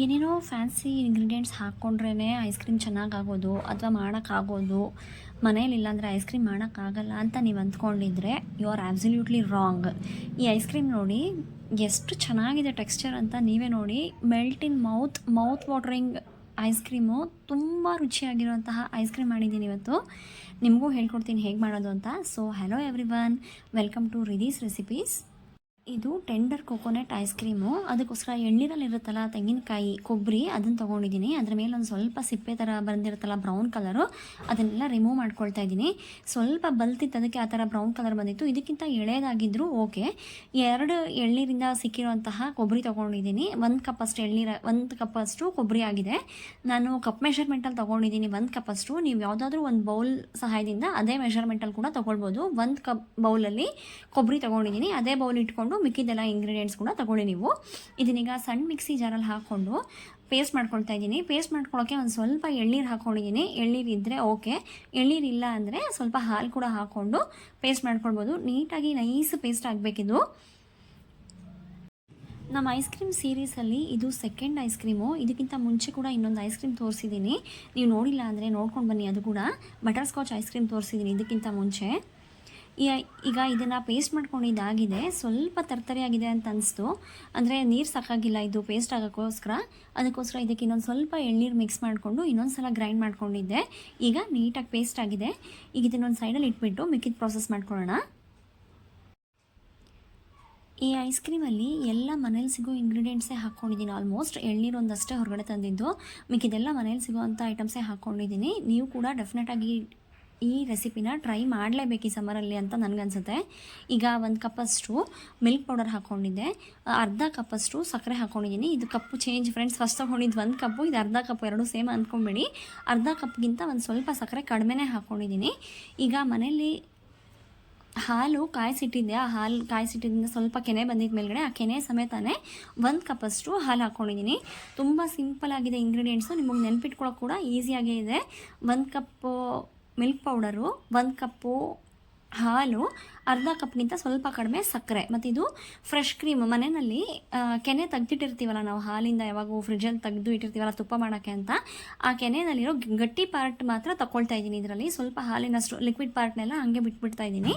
ಏನೇನೋ fancy ingredients ಹಾಕ್ಕೊಂಡ್ರೇ ice cream ಚೆನ್ನಾಗಾಗೋದು ಅಥವಾ ಮಾಡೋಕ್ಕಾಗೋದು, ಮನೇಲಿಲ್ಲ ಅಂದರೆ ಐಸ್ ಕ್ರೀಮ್ ಮಾಡೋಕ್ಕಾಗಲ್ಲ ಅಂತ ನೀವು ಅಂದ್ಕೊಂಡಿದ್ರೆ ಯು ಆರ್ ಆಬ್ಸಲ್ಯೂಟ್ಲಿ ರಾಂಗ್. ಈ ಐಸ್ ಕ್ರೀಮ್ ನೋಡಿ ಎಷ್ಟು ಚೆನ್ನಾಗಿದೆ ಟೆಕ್ಸ್ಚರ್ ಅಂತ ನೀವೇ ನೋಡಿ. ಮೆಲ್ಟ್ ಇನ್ ಮೌತ್ ವಾಟರಿಂಗ್ ಐಸ್ ಕ್ರೀಮು, ತುಂಬ ರುಚಿಯಾಗಿರುವಂತಹ ಐಸ್ ಕ್ರೀಮ್ ಮಾಡಿದ್ದೀನಿ ಇವತ್ತು. ನಿಮಗೂ ಹೇಳ್ಕೊಡ್ತೀನಿ ಹೇಗೆ ಮಾಡೋದು ಅಂತ. So hello everyone, welcome to Ridhi's recipes. ಇದು ಟೆಂಡರ್ ಕೊಕೊನೆಟ್ ಐಸ್ ಕ್ರೀಮು. ಅದಕ್ಕೋಸ್ಕರ ಎಳ್ನೀರಲ್ಲಿರುತ್ತಲ್ಲ ತೆಂಗಿನಕಾಯಿ, ಕೊಬ್ಬರಿ, ಅದನ್ನು ತೊಗೊಂಡಿದ್ದೀನಿ. ಅದ್ರ ಮೇಲೆ ಒಂದು ಸ್ವಲ್ಪ ಸಿಪ್ಪೆ ಥರ ಬಂದಿರುತ್ತಲ್ಲ ಬ್ರೌನ್ ಕಲರು, ಅದನ್ನೆಲ್ಲ ರಿಮೂವ್ ಮಾಡ್ಕೊಳ್ತಾ ಇದ್ದೀನಿ. ಸ್ವಲ್ಪ ಬಲ್ತಿತ್ತು, ಅದಕ್ಕೆ ಆ ಥರ ಬ್ರೌನ್ ಕಲರ್ ಬಂದಿತ್ತು. ಇದಕ್ಕಿಂತ ಎಳೆದಾಗಿದ್ದರೂ ಓಕೆ. 2 ಎಳ್ನೀರಿಂದ ಸಿಕ್ಕಿರುವಂತಹ ಕೊಬ್ಬರಿ ತೊಗೊಂಡಿದ್ದೀನಿ. 1 ಕಪ್ಪಷ್ಟು ಎಳ್ನೀರು, 1 ಕಪ್ಪಷ್ಟು ಕೊಬ್ಬರಿ ಆಗಿದೆ. ನಾನು ಕಪ್ ಮೆಷರ್ಮೆಂಟಲ್ಲಿ ತೊಗೊಂಡಿದ್ದೀನಿ 1 ಕಪ್ಪಷ್ಟು. ನೀವು ಯಾವುದಾದ್ರೂ ಒಂದು ಬೌಲ್ ಸಹಾಯದಿಂದ ಅದೇ ಮೆಷರ್ಮೆಂಟಲ್ಲಿ ಕೂಡ ತೊಗೊಳ್ಬೋದು. 1 ಕಪ್ ಬೌಲಲ್ಲಿ ಕೊಬ್ಬರಿ ತೊಗೊಂಡಿದ್ದೀನಿ. ಅದೇ ಬೌಲ್ ಇಟ್ಕೊಂಡು ಮಿಕ್ಕಿದೆಲ್ಲ ಇಂಗ್ರೀಡಿಯೆಂಟ್ಸ್ ಕೂಡ ತಗೊಳ್ಳಿ ನೀವು. ಇದನ್ನೀಗ ಸಣ್ಣ ಮಿಕ್ಸಿ ಜಾರಲ್ಲಿ ಹಾಕ್ಕೊಂಡು ಪೇಸ್ಟ್ ಮಾಡ್ಕೊಳ್ತಾ ಇದ್ದೀನಿ. ಪೇಸ್ಟ್ ಮಾಡ್ಕೊಳ್ಳೋಕ್ಕೆ ಒಂದು ಸ್ವಲ್ಪ ಎಳ್ನೀರು ಹಾಕ್ಕೊಂಡಿದ್ದೀನಿ. ಎಳ್ನೀರು ಇದ್ದರೆ ಓಕೆ, ಎಳ್ನೀರು ಇಲ್ಲ ಅಂದರೆ ಸ್ವಲ್ಪ ಹಾಲು ಕೂಡ ಹಾಕ್ಕೊಂಡು ಪೇಸ್ಟ್ ಮಾಡ್ಕೊಳ್ಬೋದು. ನೀಟಾಗಿ ನೈಸ್ ಪೇಸ್ಟ್ ಆಗಬೇಕಿದು. ನಮ್ಮ ಐಸ್ ಕ್ರೀಮ್ ಸೀರೀಸಲ್ಲಿ ಇದು ಸೆಕೆಂಡ್ ಐಸ್ ಕ್ರೀಮು. ಇದಕ್ಕಿಂತ ಮುಂಚೆ ಕೂಡ ಇನ್ನೊಂದು ಐಸ್ ಕ್ರೀಮ್ ತೋರಿಸಿದ್ದೀನಿ, ನೀವು ನೋಡಿಲ್ಲ ಅಂದರೆ ನೋಡ್ಕೊಂಡು ಬನ್ನಿ. ಅದು ಕೂಡ ಬಟರ್ ಸ್ಕಾಚ್ ಐಸ್ ಕ್ರೀಮ್ ತೋರಿಸಿದ್ದೀನಿ ಇದಕ್ಕಿಂತ ಮುಂಚೆ. ಈಗ ಇದನ್ನು ಪೇಸ್ಟ್ ಮಾಡ್ಕೊಂಡಿದ್ದಾಗಿದೆ. ಸ್ವಲ್ಪ ತರ್ತರಿಯಾಗಿದೆ ಅಂತ ಅನಿಸ್ತು, ಅಂದರೆ ನೀರು ಸಾಕಾಗಿಲ್ಲ ಇದು ಪೇಸ್ಟ್ ಆಗೋಕ್ಕೋಸ್ಕರ. ಅದಕ್ಕೋಸ್ಕರ ಇದಕ್ಕೆ ಇನ್ನೊಂದು ಸ್ವಲ್ಪ ಎಳ್ನೀರು ಮಿಕ್ಸ್ ಮಾಡಿಕೊಂಡು ಇನ್ನೊಂದು ಸಲ ಗ್ರೈಂಡ್ ಮಾಡ್ಕೊಂಡಿದ್ದೆ. ಈಗ ನೀಟಾಗಿ ಪೇಸ್ಟ್ ಆಗಿದೆ. ಈಗ ಇದನ್ನೊಂದು ಸೈಡಲ್ಲಿ ಇಟ್ಬಿಟ್ಟು ಮಿಕ್ಕಿದ ಪ್ರಾಸೆಸ್ ಮಾಡ್ಕೊಳ್ಳೋಣ. ಈ ಐಸ್ ಕ್ರೀಮಲ್ಲಿ ಎಲ್ಲ ಮನೇಲಿ ಸಿಗೋ ಇಂಗ್ರೀಡಿಯೆಂಟ್ಸೇ ಹಾಕ್ಕೊಂಡಿದ್ದೀನಿ. ಆಲ್ಮೋಸ್ಟ್ ಎಳ್ನೀರು ಒಂದಷ್ಟೇ ಹೊರಗಡೆ ತಂದಿದ್ದು, ಮಿಕ್ಕಿದೆಲ್ಲ ಮನೇಲಿ ಸಿಗೋವಂಥ ಐಟಮ್ಸೇ ಹಾಕ್ಕೊಂಡಿದ್ದೀನಿ. ನೀವು ಕೂಡ ಡೆಫಿನೆಟಾಗಿ ಈ ರೆಸಿಪಿನ ಟ್ರೈ ಮಾಡಲೇಬೇಕು ಈ ಸಮ್ಮರಲ್ಲಿ ಅಂತ ನನಗನ್ಸುತ್ತೆ. ಈಗ 1 ಕಪ್ಪಷ್ಟು ಮಿಲ್ಕ್ ಪೌಡರ್ ಹಾಕ್ಕೊಂಡಿದ್ದೆ, ಅರ್ಧ ಕಪ್ಪಷ್ಟು ಸಕ್ಕರೆ ಹಾಕ್ಕೊಂಡಿದ್ದೀನಿ. ಇದು ಕಪ್ಪು ಚೇಂಜ್ ಫ್ರೆಂಡ್ಸ್, ಫಸ್ಟ್ ತೊಗೊಂಡಿದ್ದು 1 ಕಪ್ಪು, ಇದು ಅರ್ಧ ಕಪ್ಪು, ಎರಡೂ ಸೇಮ್ ಅಂದ್ಕೊಂಬೇಡಿ. ಅರ್ಧ ಕಪ್ಗಿಂತ ಒಂದು ಸ್ವಲ್ಪ ಸಕ್ಕರೆ ಕಡಿಮೆನೇ ಹಾಕ್ಕೊಂಡಿದ್ದೀನಿ. ಈಗ ಮನೇಲಿ ಹಾಲು ಕಾಯಿಸಿಟ್ಟಿದ್ದೆ, ಆ ಹಾಲು ಕಾಯಿಸಿಟ್ಟಿದ್ದರಿಂದ ಸ್ವಲ್ಪ ಕೆನೆ ಬಂದಿದ್ದ ಮೇಲ್ಗಡೆ ಆ ಕೆನೆ ಸಮೇತನೇ 1 ಕಪ್ಪಷ್ಟು ಹಾಲು ಹಾಕ್ಕೊಂಡಿದ್ದೀನಿ. ತುಂಬ ಸಿಂಪಲ್ ಆಗಿದೆ ಇಂಗ್ರೀಡಿಯೆಂಟ್ಸು, ನಿಮಗೆ ನೆನ್ಪಿಟ್ಕೊಳ್ಳೋಕೆ ಕೂಡ ಈಸಿಯಾಗೇ ಇದೆ. 1 ಕಪ್ಪು ಮಿಲ್ಕ್ ಪೌಡರು, 1 ಕಪ್ಪು ಹಾಲು, ಅರ್ಧ ಕಪ್ಗಿಂತ ಸ್ವಲ್ಪ ಕಡಿಮೆ ಸಕ್ಕರೆ, ಮತ್ತು ಇದು ಫ್ರೆಶ್ ಕ್ರೀಮ್. ಮನೆಯಲ್ಲಿ ಕೆನೆ ತೆಗ್ದಿಟ್ಟಿರ್ತೀವಲ್ಲ ನಾವು, ಹಾಲಿಂದ ಯಾವಾಗೂ ಫ್ರಿಜ್ಜಲ್ಲಿ ತೆಗೆದು ಇಟ್ಟಿರ್ತೀವಲ್ಲ ತುಪ್ಪ ಮಾಡೋಕ್ಕೆ ಅಂತ, ಆ ಕೆನೆಯಲ್ಲಿರೋ ಗಟ್ಟಿ ಪಾರ್ಟ್ ಮಾತ್ರ ತಗೊಳ್ತಾ ಇದ್ದೀನಿ. ಇದರಲ್ಲಿ ಸ್ವಲ್ಪ ಹಾಲಿನಷ್ಟು ಲಿಕ್ವಿಡ್ ಪಾರ್ಟ್ನೆಲ್ಲ ಹಾಗೆ ಬಿಟ್ಬಿಡ್ತಾ ಇದ್ದೀನಿ.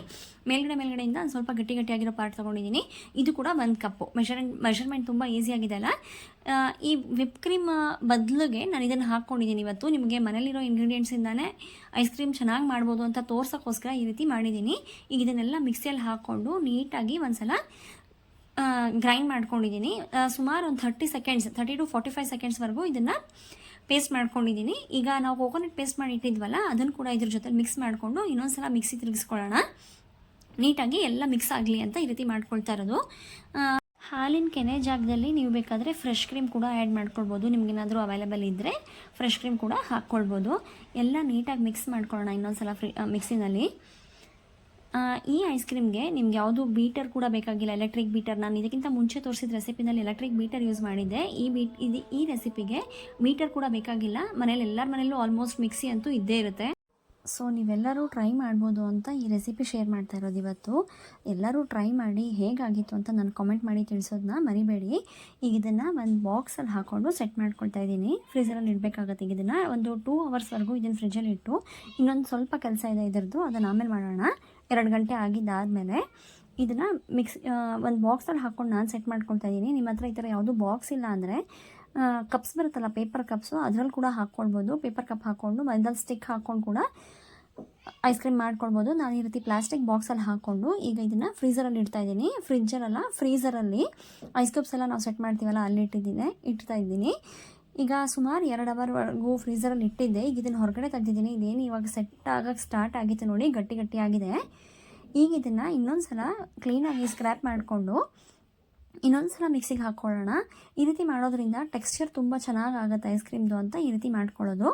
ಮೇಲ್ಗಡೆಯಿಂದ ಒಂದು ಸ್ವಲ್ಪ ಗಟ್ಟಿಯಾಗಿರೋ ಪಾರ್ಟ್ ತೊಗೊಂಡಿದ್ದೀನಿ. ಇದು ಕೂಡ 1 ಕಪ್ಪು. ಮೆಷರ್ಮೆಂಟ್ ತುಂಬ ಈಸಿಯಾಗಿದೆ ಅಲ್ಲ. ಈ ವಿಪ್ ಕ್ರೀಮ್ ಬದಲಿಗೆ ನಾನು ಇದನ್ನು ಹಾಕ್ಕೊಂಡಿದ್ದೀನಿ ಇವತ್ತು. ನಿಮಗೆ ಮನೇಲಿರೋ ಇಂಗ್ರೀಡಿಯೆಂಟ್ಸಿಂದಾನೇ ಐಸ್ ಕ್ರೀಮ್ ಚೆನ್ನಾಗಿ ಮಾಡ್ಬೋದು ಅಂತ ತೋರ್ಸೋಕ್ಕೋಸ್ಕರ ಈ ರೀತಿ ಮಾಡಿದ್ದೀನಿ. ಈಗ ಇದನ್ನೆಲ್ಲ ಮಿಕ್ಸಿಯಲ್ಲಿ ಹಾಕ್ಕೊಂಡು ನೀಟಾಗಿ ಒಂದ್ಸಲ ಗ್ರೈಂಡ್ ಮಾಡ್ಕೊಂಡಿದ್ದೀನಿ. ಸುಮಾರು ಒಂದು 30 to 45 ಸೆಕೆಂಡ್ಸ್ವರೆಗೂ ಇದನ್ನು ಪೇಸ್ಟ್ ಮಾಡ್ಕೊಂಡಿದ್ದೀನಿ. ಈಗ ನಾವು ಕೋಕೋನಟ್ ಪೇಸ್ಟ್ ಮಾಡಿ ಇಟ್ಟಿದ್ವಲ್ಲ, ಅದನ್ನು ಕೂಡ ಇದ್ರ ಜೊತೆ ಮಿಕ್ಸ್ ಮಾಡಿಕೊಂಡು ಇನ್ನೊಂದು ಸಲ ಮಿಕ್ಸಿ ತಿರುಗಿಸ್ಕೊಳ್ಳೋಣ. ನೀಟಾಗಿ ಎಲ್ಲ ಮಿಕ್ಸ್ ಆಗಲಿ ಅಂತ ಈ ರೀತಿ ಮಾಡ್ಕೊಳ್ತಾ ಇರೋದು. ಹಾಲಿನ ಕೆನೆ ಜಾಗದಲ್ಲಿ ನೀವು ಬೇಕಾದರೆ ಫ್ರೆಶ್ ಕ್ರೀಮ್ ಕೂಡ ಆ್ಯಡ್ ಮಾಡ್ಕೊಳ್ಬೋದು. ನಿಮಗೇನಾದರೂ ಅವೈಲೇಬಲ್ ಇದ್ದರೆ ಫ್ರೆಶ್ ಕ್ರೀಮ್ ಕೂಡ ಹಾಕ್ಕೊಳ್ಬೋದು. ಎಲ್ಲ ನೀಟಾಗಿ ಮಿಕ್ಸ್ ಮಾಡ್ಕೊಳ್ಳೋಣ ಇನ್ನೊಂದು ಸಲ ಮಿಕ್ಸಿನಲ್ಲಿ. ಈ ಐಸ್ ಕ್ರೀಮ್ಗೆ ನಿಮ್ಗೆ ಯಾವುದು ಬೀಟರ್ ಕೂಡ ಬೇಕಾಗಿಲ್ಲ, ಎಲೆಕ್ಟ್ರಿಕ್ ಬೀಟರ್. ನಾನು ಇದಕ್ಕಿಂತ ಮುಂಚೆ ತೋರಿಸಿದ ರೆಸಿಪಿನಲ್ಲಿ ಎಲೆಕ್ಟ್ರಿಕ್ ಬೀಟರ್ ಯೂಸ್ ಮಾಡಿದ್ದೆ. ಈ ರೆಸಿಪಿಗೆ ಬೀಟರ್ ಕೂಡ ಬೇಕಾಗಿಲ್ಲ. ಮನೇಲಿ ಎಲ್ಲರ ಮನೆಯಲ್ಲೂ ಆಲ್ಮೋಸ್ಟ್ ಮಿಕ್ಸಿ ಅಂತೂ ಇದ್ದೇ ಇರುತ್ತೆ. ಸೊ ನೀವೆಲ್ಲರೂ ಟ್ರೈ ಮಾಡ್ಬೋದು ಅಂತ ಈ ರೆಸಿಪಿ ಶೇರ್ ಮಾಡ್ತಾ ಇರೋದು ಇವತ್ತು. ಎಲ್ಲರೂ ಟ್ರೈ ಮಾಡಿ ಹೇಗಾಗಿತ್ತು ಅಂತ ನಾನು ಕಾಮೆಂಟ್ ಮಾಡಿ ತಿಳಿಸೋದನ್ನ ಮರಿಬೇಡಿ. ಈಗ ಇದನ್ನು ಒಂದು ಬಾಕ್ಸಲ್ಲಿ ಹಾಕ್ಕೊಂಡು ಸೆಟ್ ಮಾಡ್ಕೊಳ್ತಾ ಇದ್ದೀನಿ. ಫ್ರೀಝರಲ್ಲಿ ಇಡಬೇಕಾಗತ್ತೆ. ಈಗ ಇದನ್ನು ಒಂದು 2 ಅವರ್ಸ್ವರೆಗೂ ಇದನ್ನು ಫ್ರಿಜ್ಜಲ್ಲಿ ಇಟ್ಟು, ಇನ್ನೊಂದು ಸ್ವಲ್ಪ ಕೆಲಸ ಇದೆ ಇದರದ್ದು, ಅದನ್ನು ಆಮೇಲೆ ಮಾಡೋಣ. 2 ಗಂಟೆ ಆಗಿದ್ದಾದಮೇಲೆ ಇದನ್ನು ಒಂದು ಬಾಕ್ಸಲ್ಲಿ ಹಾಕ್ಕೊಂಡು ನಾನು ಸೆಟ್ ಮಾಡ್ಕೊಳ್ತಾ ಇದ್ದೀನಿ. ನಿಮ್ಮ ಹತ್ರ ಈ ಥರ ಯಾವುದೂ ಬಾಕ್ಸ್ ಇಲ್ಲ ಅಂದರೆ ಕಪ್ಸ್ ಬರುತ್ತಲ್ಲ, ಪೇಪರ್ ಕಪ್ಸು, ಅದರಲ್ಲಿ ಕೂಡ ಹಾಕ್ಕೊಳ್ಬೋದು. ಪೇಪರ್ ಕಪ್ ಹಾಕ್ಕೊಂಡು ಮೈದಲ್ಲಿ ಸ್ಟಿಕ್ ಹಾಕ್ಕೊಂಡು ಕೂಡ ಐಸ್ ಕ್ರೀಮ್ ಮಾಡ್ಕೊಳ್ಬೋದು. ನಾನು ಈ ರೀತಿ ಪ್ಲಾಸ್ಟಿಕ್ ಬಾಕ್ಸಲ್ಲಿ ಹಾಕ್ಕೊಂಡು ಈಗ ಇದನ್ನು ಫ್ರೀಝರಲ್ಲಿ ಇಡ್ತಾ ಇದ್ದೀನಿ. ಫ್ರಿಜ್ಜಲ್ಲ, ಫ್ರೀಝರಲ್ಲಿ ಐಸ್ ಕ್ಯೂಬ್ಸ್ ಎಲ್ಲ ನಾವು ಸೆಟ್ ಮಾಡ್ತೀವಲ್ಲ, ಅಲ್ಲಿ ಇಡ್ತಾ ಇದ್ದೀನಿ. ಈಗ ಸುಮಾರು 2 ಅವರ್ವರೆಗೂ ಫ್ರೀಝರಲ್ಲಿ ಇಟ್ಟಿದ್ದೆ. ಈಗ ಇದನ್ನು ಹೊರಗಡೆ ತೆಗೆದಿದ್ದೀನಿ. ಇದೇನು ಇವಾಗ ಸೆಟ್ ಆಗೋಕ್ಕೆ ಸ್ಟಾರ್ಟ್ ಆಗಿತ್ತು ನೋಡಿ, ಗಟ್ಟಿ ಆಗಿದೆ. ಈಗ ಇದನ್ನು ಇನ್ನೊಂದು ಸಲ ಕ್ಲೀನಾಗಿ ಸ್ಕ್ರ್ಯಾಪ್ ಮಾಡಿಕೊಂಡು ಇನ್ನೊಂದು ಸಲ ಮಿಕ್ಸಿಗೆ ಹಾಕ್ಕೊಳ್ಳೋಣ. ಈ ರೀತಿ ಮಾಡೋದ್ರಿಂದ ಟೆಕ್ಸ್ಚರ್ ತುಂಬ ಚೆನ್ನಾಗಾಗುತ್ತೆ ಐಸ್ ಕ್ರೀಮ್ದು ಅಂತ ಈ ರೀತಿ ಮಾಡ್ಕೊಳ್ಳೋದು.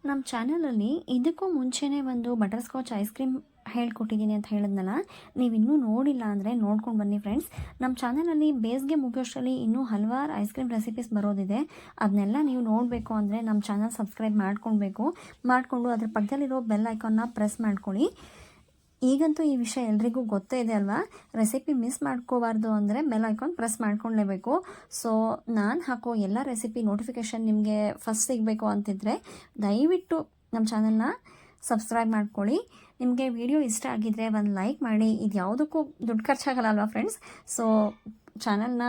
ನಮ್ಮ ಚಾನಲಲ್ಲಿ ಇದಕ್ಕೂ ಮುಂಚೆನೇ ಒಂದು ಬಟರ್ ಸ್ಕಾಚ್ ಐಸ್ ಕ್ರೀಮ್ ಹೇಳ್ಕೊಟ್ಟಿದ್ದೀನಿ ಅಂತ ಹೇಳಿದ್ನಲ್ಲ, ನೀವು ಇನ್ನೂ ನೋಡಿಲ್ಲ ಅಂದರೆ ನೋಡ್ಕೊಂಡು ಬನ್ನಿ ಫ್ರೆಂಡ್ಸ್. ನಮ್ಮ ಚಾನಲಲ್ಲಿ ಬೇಸ್ಗೆ ಮುಗಿಯೋಷ್ಟರಲ್ಲಿ ಇನ್ನೂ ಹಲವಾರು ಐಸ್ ಕ್ರೀಮ್ ರೆಸಿಪೀಸ್ ಬರೋದಿದೆ. ಅದನ್ನೆಲ್ಲ ನೀವು ನೋಡಬೇಕು ಅಂದರೆ ನಮ್ಮ ಚಾನಲ್ ಸಬ್ಸ್ಕ್ರೈಬ್ ಮಾಡ್ಕೊಂಡು ಅದ್ರ ಪಕ್ಕದಲ್ಲಿರೋ ಬೆಲ್ ಐಕಾನ್ನ ಪ್ರೆಸ್ ಮಾಡ್ಕೊಳ್ಳಿ. ಈಗಂತೂ ಈ ವಿಷಯ ಎಲ್ರಿಗೂ ಗೊತ್ತೇ ಇದೆ ಅಲ್ವಾ. ರೆಸಿಪಿ ಮಿಸ್ ಮಾಡ್ಕೋಬಾರ್ದು ಅಂದರೆ ಬೆಲ್ ಐಕಾನ್ ಪ್ರೆಸ್ ಮಾಡ್ಕೊಳ್ಳೇಬೇಕು. ಸೊ ನಾನು ಹಾಕೋ ಎಲ್ಲ ರೆಸಿಪಿ ನೋಟಿಫಿಕೇಷನ್ ನಿಮಗೆ ಫಸ್ಟ್ ಸಿಗಬೇಕು ಅಂತಿದ್ರೆ ದಯವಿಟ್ಟು ನಮ್ಮ ಚಾನಲ್ನ ಸಬ್ಸ್ಕ್ರೈಬ್ ಮಾಡ್ಕೊಳ್ಳಿ. ನಿಮಗೆ ವಿಡಿಯೋ ಇಷ್ಟ ಆಗಿದ್ದರೆ ಒಂದು ಲೈಕ್ ಮಾಡಿ. ಇದು ಯಾವುದಕ್ಕೂ ದುಡ್ಡು ಖರ್ಚಾಗಲ್ಲ ಅಲ್ವಾ ಫ್ರೆಂಡ್ಸ್. ಸೊ ಚಾನಲ್ನ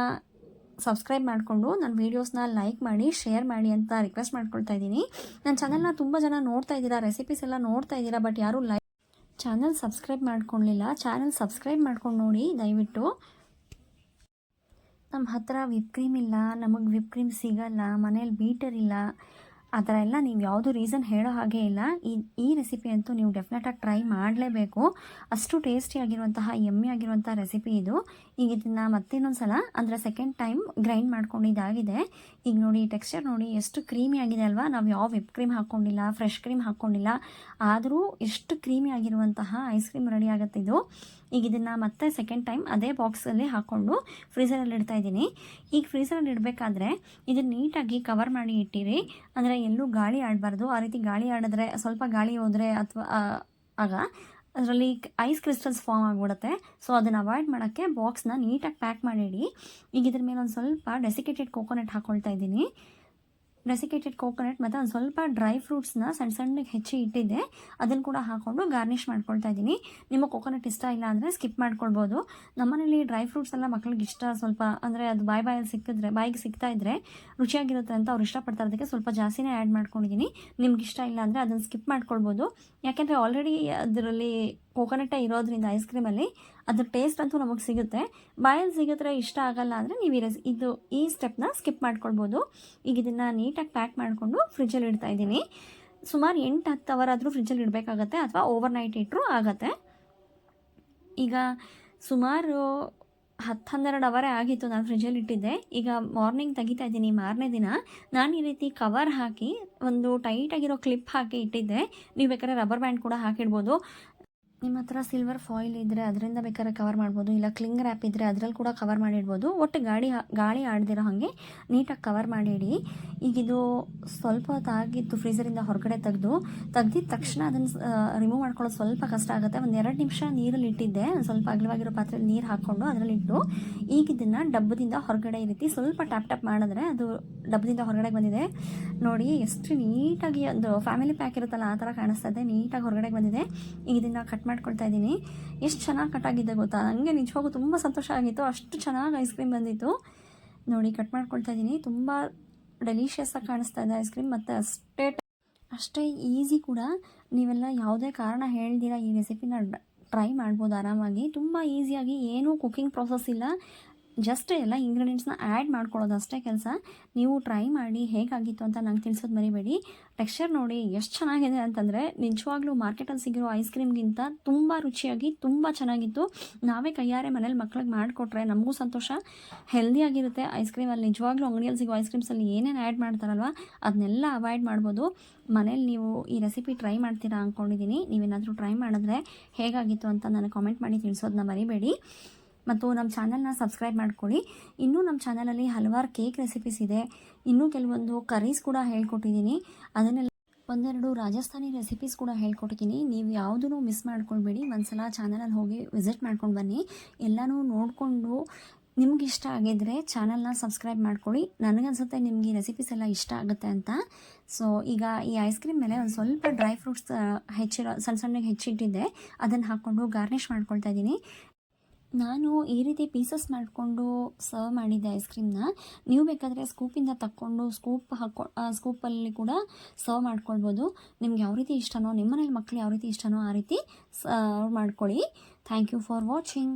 ಸಬ್ಸ್ಕ್ರೈಬ್ ಮಾಡಿಕೊಂಡು ನನ್ನ ವೀಡಿಯೋಸ್ನ ಲೈಕ್ ಮಾಡಿ, ಶೇರ್ ಮಾಡಿ ಅಂತ ರಿಕ್ವೆಸ್ಟ್ ಮಾಡ್ಕೊಳ್ತಾ ಇದ್ದೀನಿ. ನನ್ನ ಚಾನಲ್ನ ತುಂಬ ಜನ ನೋಡ್ತಾ ಇದ್ದೀರಾ, ರೆಸಿಪೀಸ್ ಎಲ್ಲ ನೋಡ್ತಾ ಇದ್ದೀರಾ, ಬಟ್ ಯಾರೂ ಚಾನಲ್ ಸಬ್ಸ್ಕ್ರೈಬ್ ಮಾಡ್ಕೊಳ್ಳಿಲ್ಲ. ಚಾನಲ್ ಸಬ್ಸ್ಕ್ರೈಬ್ ಮಾಡ್ಕೊಂಡು ನೋಡಿ ದಯವಿಟ್ಟು. ನಮ್ಮ ಹತ್ರ ವಿಪ್ ಕ್ರೀಮ್ ಇಲ್ಲ, ನಮಗೆ ವಿಪ್ ಕ್ರೀಮ್ ಸಿಗಲ್ಲ, ಮನೇಲಿ ಬೀಟರ್ ಇಲ್ಲ, ಆ ಥರ ಎಲ್ಲ ನೀವು ಯಾವುದು ರೀಸನ್ ಹೇಳೋ ಹಾಗೆ ಇಲ್ಲ. ಈ ರೆಸಿಪಿ ಅಂತೂ ನೀವು ಡೆಫಿನೆಟಾಗಿ ಟ್ರೈ ಮಾಡಲೇಬೇಕು. ಅಷ್ಟು ಟೇಸ್ಟಿಯಾಗಿರುವಂತಹ ಯಮ್ಮಿ ಆಗಿರುವಂಥ ರೆಸಿಪಿ ಇದು. ಈಗ ಇದನ್ನು ಮತ್ತಿನ್ನೊಂದು ಸಲ ಅಂದರೆ ಸೆಕೆಂಡ್ ಟೈಮ್ ಗ್ರೈಂಡ್ ಮಾಡ್ಕೊಂಡಿದ್ದಾಗಿದೆ. ಈಗ ನೋಡಿ ಟೆಕ್ಸ್ಚರ್ ನೋಡಿ ಎಷ್ಟು ಕ್ರೀಮಿ ಆಗಿದೆ ಅಲ್ವಾ. ನಾವು ಯಾವ ವಿಪ್ ಕ್ರೀಮ್ ಹಾಕ್ಕೊಂಡಿಲ್ಲ, ಫ್ರೆಶ್ ಕ್ರೀಮ್ ಹಾಕ್ಕೊಂಡಿಲ್ಲ, ಆದರೂ ಎಷ್ಟು ಕ್ರೀಮಿ ಆಗಿರುವಂತಹ ಐಸ್ ಕ್ರೀಮ್ ರೆಡಿ ಆಗುತ್ತೆ ಇದು. ಈಗ ಇದನ್ನು ಮತ್ತೆ ಸೆಕೆಂಡ್ ಟೈಮ್ ಅದೇ ಬಾಕ್ಸಲ್ಲಿ ಹಾಕ್ಕೊಂಡು ಫ್ರೀಸರಲ್ಲಿ ಇಡ್ತಾ ಇದ್ದೀನಿ. ಈಗ ಫ್ರೀಸರಲ್ಲಿ ಇಡಬೇಕಾದ್ರೆ ಇದನ್ನು ನೀಟಾಗಿ ಕವರ್ ಮಾಡಿ ಇಟ್ಟಿರಿ, ಅಂದರೆ ಎಲ್ಲೂ ಗಾಳಿ ಆಡಬಾರ್ದು. ಆ ರೀತಿ ಗಾಳಿ ಆಡಿದ್ರೆ, ಸ್ವಲ್ಪ ಗಾಳಿ ಹೋದರೆ ಅಥವಾ ಆಗ ಅದರಲ್ಲಿ ಐಸ್ ಕ್ರಿಸ್ಟಲ್ಸ್ ಫಾರ್ಮ್ ಆಗಿಬಿಡುತ್ತೆ. ಸೊ ಅದನ್ನು ಅವಾಯ್ಡ್ ಮಾಡೋಕ್ಕೆ ಬಾಕ್ಸ್ನ ನೀಟಾಗಿ ಪ್ಯಾಕ್ ಮಾಡಿಡಿ. ಈಗ ಇದ್ರ ಮೇಲೆ ಒಂದು ಸ್ವಲ್ಪ ಡೆಸಿಕೇಟೆಡ್ ಕೋಕೋನಟ್ ಹಾಕ್ಕೊಳ್ತಾ ಇದ್ದೀನಿ. ಡೆಸಿಕೇಟೆಡ್ ಕೋಕೋನಟ್ ಮತ್ತು ಒಂದು ಸ್ವಲ್ಪ ಡ್ರೈ ಫ್ರೂಟ್ಸ್ನ ಸಣ್ಣ ಸಣ್ಣಗೆ ಹೆಚ್ಚಿ ಇಟ್ಟಿದ್ದೆ, ಅದನ್ನು ಕೂಡ ಹಾಕ್ಕೊಂಡು ಗಾರ್ನಿಷ್ ಮಾಡ್ಕೊಳ್ತಾ ಇದ್ದೀನಿ. ನಿಮಗೆ ಕೋಕೋನಟ್ ಇಷ್ಟ ಇಲ್ಲ ಅಂದರೆ ಸ್ಕಿಪ್ ಮಾಡ್ಕೊಳ್ಬೋದು. ನಮ್ಮನೇಲಿ ಡ್ರೈ ಫ್ರೂಟ್ಸ್ ಎಲ್ಲ ಮಕ್ಳಿಗೆ ಇಷ್ಟ, ಸ್ವಲ್ಪ ಅಂದರೆ ಅದು ಬಾಯಿಗೆ ಸಿಗ್ತಾ ಇದ್ದರೆ ರುಚಿಯಾಗಿರುತ್ತೆ ಅಂತ ಅವ್ರು ಇಷ್ಟಪಡ್ತಾರದಕ್ಕೆ ಸ್ವಲ್ಪ ಜಾಸ್ತಿನೇ ಆ್ಯಡ್ ಮಾಡ್ಕೊಂಡಿದ್ದೀನಿ. ನಿಮ್ಗೆ ಇಷ್ಟ ಇಲ್ಲ ಅಂದರೆ ಅದನ್ನು ಸ್ಕಿಪ್ ಮಾಡ್ಕೊಳ್ಬೋದು. ಯಾಕೆಂದರೆ ಆಲ್ರೆಡಿ ಅದರಲ್ಲಿ ಕೋಕೋನಟ್ಟೇ ಇರೋದ್ರಿಂದ ಐಸ್ ಕ್ರೀಮಲ್ಲಿ ಅದ್ರ ಟೇಸ್ಟ್ ಅಂತೂ ನಮಗೆ ಸಿಗುತ್ತೆ. ಬಾಯಲ್ಲಿ ಸಿಗಿದ್ರೆ ಇಷ್ಟ ಆಗಲ್ಲ ಅಂದರೆ ನೀವು ಈ ಸ್ಟೆಪ್ನ ಸ್ಕಿಪ್ ಮಾಡ್ಕೊಳ್ಬೋದು. ಈಗ ಇದನ್ನು ನೀಟಾಗಿ ಪ್ಯಾಕ್ ಮಾಡಿಕೊಂಡು ಫ್ರಿಜ್ಜಲ್ಲಿ ಇಡ್ತಾ ಇದ್ದೀನಿ. ಸುಮಾರು 8-10 ಅವರ್ ಆದರೂ ಫ್ರಿಜ್ಜಲ್ಲಿ ಇಡಬೇಕಾಗತ್ತೆ, ಅಥವಾ ಓವರ್ ನೈಟ್ ಇಟ್ಟರೂ ಆಗುತ್ತೆ. ಈಗ ಸುಮಾರು 10-12 ಅವರೇ ಆಗಿತ್ತು ನಾನು ಫ್ರಿಜ್ಜಲ್ಲಿ ಇಟ್ಟಿದ್ದೆ. ಈಗ ಮಾರ್ನಿಂಗ್ ತೆಗಿತಾ ಇದ್ದೀನಿ. ಮಾರನೇ ದಿನ ನಾನು ಈ ರೀತಿ ಕವರ್ ಹಾಕಿ ಒಂದು ಟೈಟಾಗಿರೋ ಕ್ಲಿಪ್ ಹಾಕಿ ಇಟ್ಟಿದ್ದೆ. ನೀವು ಬೇಕಾದ್ರೆ ರಬ್ಬರ್ ಬ್ಯಾಂಡ್ ಕೂಡ ಹಾಕಿಡ್ಬೋದು. ನಿಮ್ಮ ಹತ್ರ ಸಿಲ್ವರ್ ಫಾಯಿಲ್ ಇದ್ದರೆ ಅದರಿಂದ ಬೇಕಾದ್ರೆ ಕವರ್ ಮಾಡ್ಬೋದು, ಇಲ್ಲ ಕ್ಲಿಂಗ್ ರ್ಯಾಪ್ ಇದ್ದರೆ ಅದರಲ್ಲಿ ಕೂಡ ಕವರ್ ಮಾಡಿಡ್ಬೋದು. ಒಟ್ಟು ಗಾಳಿ ಆಡ್ದಿರೋ ಹಾಗೆ ನೀಟಾಗಿ ಕವರ್ ಮಾಡಿಡಿ. ಈಗ ಇದು ಸ್ವಲ್ಪ ಹೊತ್ತಾಗಿತ್ತು ಫ್ರೀಸರಿಂದ ಹೊರಗಡೆ ತೆಗ್ದಿದ ತಕ್ಷಣ ಅದನ್ನು ರಿಮೂವ್ ಮಾಡ್ಕೊಳ್ಳೋದು ಸ್ವಲ್ಪ ಕಷ್ಟ ಆಗುತ್ತೆ. ಒಂದು 2 ನಿಮಿಷ ನೀರಲ್ಲಿ ಇಟ್ಟಿದ್ದೆ, ಸ್ವಲ್ಪ ಅಗಲವಾಗಿರೋ ಪಾತ್ರೆಯಲ್ಲಿ ನೀರು ಹಾಕ್ಕೊಂಡು ಅದರಲ್ಲಿ ಇಟ್ಟು ಈಗ ಇದನ್ನು ಡಬ್ಬದಿಂದ ಹೊರಗಡೆ ಈ ರೀತಿ ಸ್ವಲ್ಪ ಟ್ಯಾಪ್ ಮಾಡಿದ್ರೆ ಅದು ಡಬ್ಬದಿಂದ ಹೊರಗಡೆ ಬಂದಿದೆ. ನೋಡಿ ಎಷ್ಟು ನೀಟಾಗಿ ಒಂದು ಫ್ಯಾಮಿಲಿ ಪ್ಯಾಕ್ ಇರುತ್ತಲ್ಲ ಆ ಥರ ಕಾಣಿಸ್ತಾ ಇದೆ, ನೀಟಾಗಿ ಹೊರಗಡೆ ಬಂದಿದೆ. ಈಗ ಇದನ್ನು ಕಟ್ ಮಾಡ್ಕೊಳ್ತಾ ಇದ್ದೀನಿ. ಎಷ್ಟು ಚೆನ್ನಾಗಿ ಕಟ್ ಆಗಿದೆ ಗೊತ್ತಾ, ನನಗೆ ನಿಜವಾಗೂ ತುಂಬ ಸಂತೋಷ ಆಗಿತ್ತು. ಅಷ್ಟು ಚೆನ್ನಾಗಿ ಐಸ್ ಕ್ರೀಮ್ ಬಂದಿತ್ತು. ನೋಡಿ ಕಟ್ ಮಾಡ್ಕೊಳ್ತಾ ಇದ್ದೀನಿ. ತುಂಬ ಡೆಲಿಷಿಯಸ್ ಆಗಿ ಕಾಣಿಸ್ತಾ ಇದೆ ಐಸ್ ಕ್ರೀಮ್, ಮತ್ತು ಅಷ್ಟೇ ಈಸಿ ಕೂಡ. ನೀವೆಲ್ಲ ಯಾವುದೇ ಕಾರಣ ಹೇಳ್ದಿರ ಈ ರೆಸಿಪಿನ ಟ್ರೈ ಮಾಡ್ಬೋದು ಆರಾಮಾಗಿ. ತುಂಬ ಈಸಿಯಾಗಿ, ಏನೂ ಕುಕ್ಕಿಂಗ್ ಪ್ರಾಸೆಸ್ ಇಲ್ಲ, ಜಸ್ಟ್ ಎಲ್ಲ ಇಂಗ್ರೀಡಿಯೆಂಟ್ಸ್ನ ಆ್ಯಡ್ ಮಾಡ್ಕೊಳ್ಳೋದು ಅಷ್ಟೇ ಕೆಲಸ. ನೀವು ಟ್ರೈ ಮಾಡಿ ಹೇಗಾಗಿತ್ತು ಅಂತ ನಂಗೆ ತಿಳಿಸೋದು ಮರಿಬೇಡಿ. ಟೆಕ್ಸ್ಚರ್ ನೋಡಿ ಎಷ್ಟು ಚೆನ್ನಾಗಿದೆ ಅಂತಂದರೆ ನಿಜವಾಗ್ಲೂ ಮಾರ್ಕೆಟಲ್ಲಿ ಸಿಗಿರೋ ಐಸ್ ಕ್ರೀಮ್ಗಿಂತ ತುಂಬ ರುಚಿಯಾಗಿ ತುಂಬ ಚೆನ್ನಾಗಿತ್ತು. ನಾವೇ ಕೈಯಾರೆ ಮನೇಲಿ ಮಕ್ಳಿಗೆ ಮಾಡಿಕೊಟ್ರೆ ನಮಗೂ ಸಂತೋಷ, ಹೆಲ್ದಿಯಾಗಿರುತ್ತೆ. ಐಸ್ ಕ್ರೀಮಲ್ಲಿ ನಿಜವಾಗ್ಲೂ ಅಂಗಡಿಯಲ್ಲಿ ಸಿಗೋ ಐಸ್ ಕ್ರೀಮ್ಸಲ್ಲಿ ಏನೇನು ಆ್ಯಡ್ ಮಾಡ್ತಾರಲ್ವ ಅದನ್ನೆಲ್ಲ ಅವಾಯ್ಡ್ ಮಾಡ್ಬೋದು. ಮನೇಲಿ ನೀವು ಈ ರೆಸಿಪಿ ಟ್ರೈ ಮಾಡ್ತೀರಾ ಅಂದ್ಕೊಂಡಿದ್ದೀನಿ. ನೀವೇನಾದರೂ ಟ್ರೈ ಮಾಡಿದ್ರೆ ಹೇಗಾಗಿತ್ತು ಅಂತ ನನಗೆ ಕಾಮೆಂಟ್ ಮಾಡಿ ತಿಳಿಸೋದನ್ನ ಮರಿಬೇಡಿ. ಮತ್ತು ನಮ್ಮ ಚಾನಲ್ನ ಸಬ್ಸ್ಕ್ರೈಬ್ ಮಾಡ್ಕೊಳ್ಳಿ. ಇನ್ನೂ ನಮ್ಮ ಚಾನಲಲ್ಲಿ ಹಲವಾರು ಕೇಕ್ ರೆಸಿಪೀಸ್ ಇದೆ. ಇನ್ನೂ ಕೆಲವೊಂದು ಕರೀಸ್ ಕೂಡ ಹೇಳ್ಕೊಟ್ಟಿದ್ದೀನಿ. ಅದನ್ನೆಲ್ಲ 1-2 ರಾಜಸ್ಥಾನಿ ರೆಸಿಪೀಸ್ ಕೂಡ ಹೇಳ್ಕೊಟ್ಟಿದ್ದೀನಿ. ನೀವು ಯಾವುದೂ ಮಿಸ್ ಮಾಡ್ಕೊಳ್ಬೇಡಿ. ಒಂದ್ಸಲ ಚಾನಲಲ್ಲಿ ಹೋಗಿ ವಿಸಿಟ್ ಮಾಡ್ಕೊಂಡು ಬನ್ನಿ. ಎಲ್ಲನೂ ನೋಡಿಕೊಂಡು ನಿಮ್ಗೆ ಇಷ್ಟ ಆಗಿದ್ದರೆ ಚಾನಲ್ನ ಸಬ್ಸ್ಕ್ರೈಬ್ ಮಾಡ್ಕೊಳ್ಳಿ. ನನಗನ್ಸುತ್ತೆ ನಿಮಗೆ ಈ ರೆಸಿಪೀಸ್ ಎಲ್ಲ ಇಷ್ಟ ಆಗುತ್ತೆ ಅಂತ. ಸೊ ಈಗ ಈ ಐಸ್ ಕ್ರೀಮ್ ಮೇಲೆ ಒಂದು ಸ್ವಲ್ಪ ಡ್ರೈ ಫ್ರೂಟ್ಸ್ ಸಣ್ಣಗೆ ಹೆಚ್ಚಿಟ್ಟಿದ್ದೆ, ಅದನ್ನು ಹಾಕ್ಕೊಂಡು ಗಾರ್ನಿಷ್ ಮಾಡ್ಕೊಳ್ತಾ ಇದ್ದೀನಿ. ನಾನು ಈ ರೀತಿ ಪೀಸಸ್ ಮಾಡಿಕೊಂಡು ಸರ್ವ್ ಮಾಡಿದ್ದೆ ಐಸ್ ಕ್ರೀಮ್ನ. ನೀವು ಬೇಕಾದರೆ ಸ್ಕೂಪಿಂದ ತಕ್ಕೊಂಡು ಸ್ಕೂಪಲ್ಲಿ ಕೂಡ ಸರ್ವ್ ಮಾಡ್ಕೊಳ್ಬೋದು. ನಿಮ್ಗೆ ಯಾವ ರೀತಿ ಇಷ್ಟನೋ, ನಿಮ್ಮ ಮನೇಲಿ ಮಕ್ಕಳು ಯಾವ ರೀತಿ ಇಷ್ಟನೋ ಆ ರೀತಿ ಸರ್ವ್ ಮಾಡ್ಕೊಳ್ಳಿ. Thank you for watching.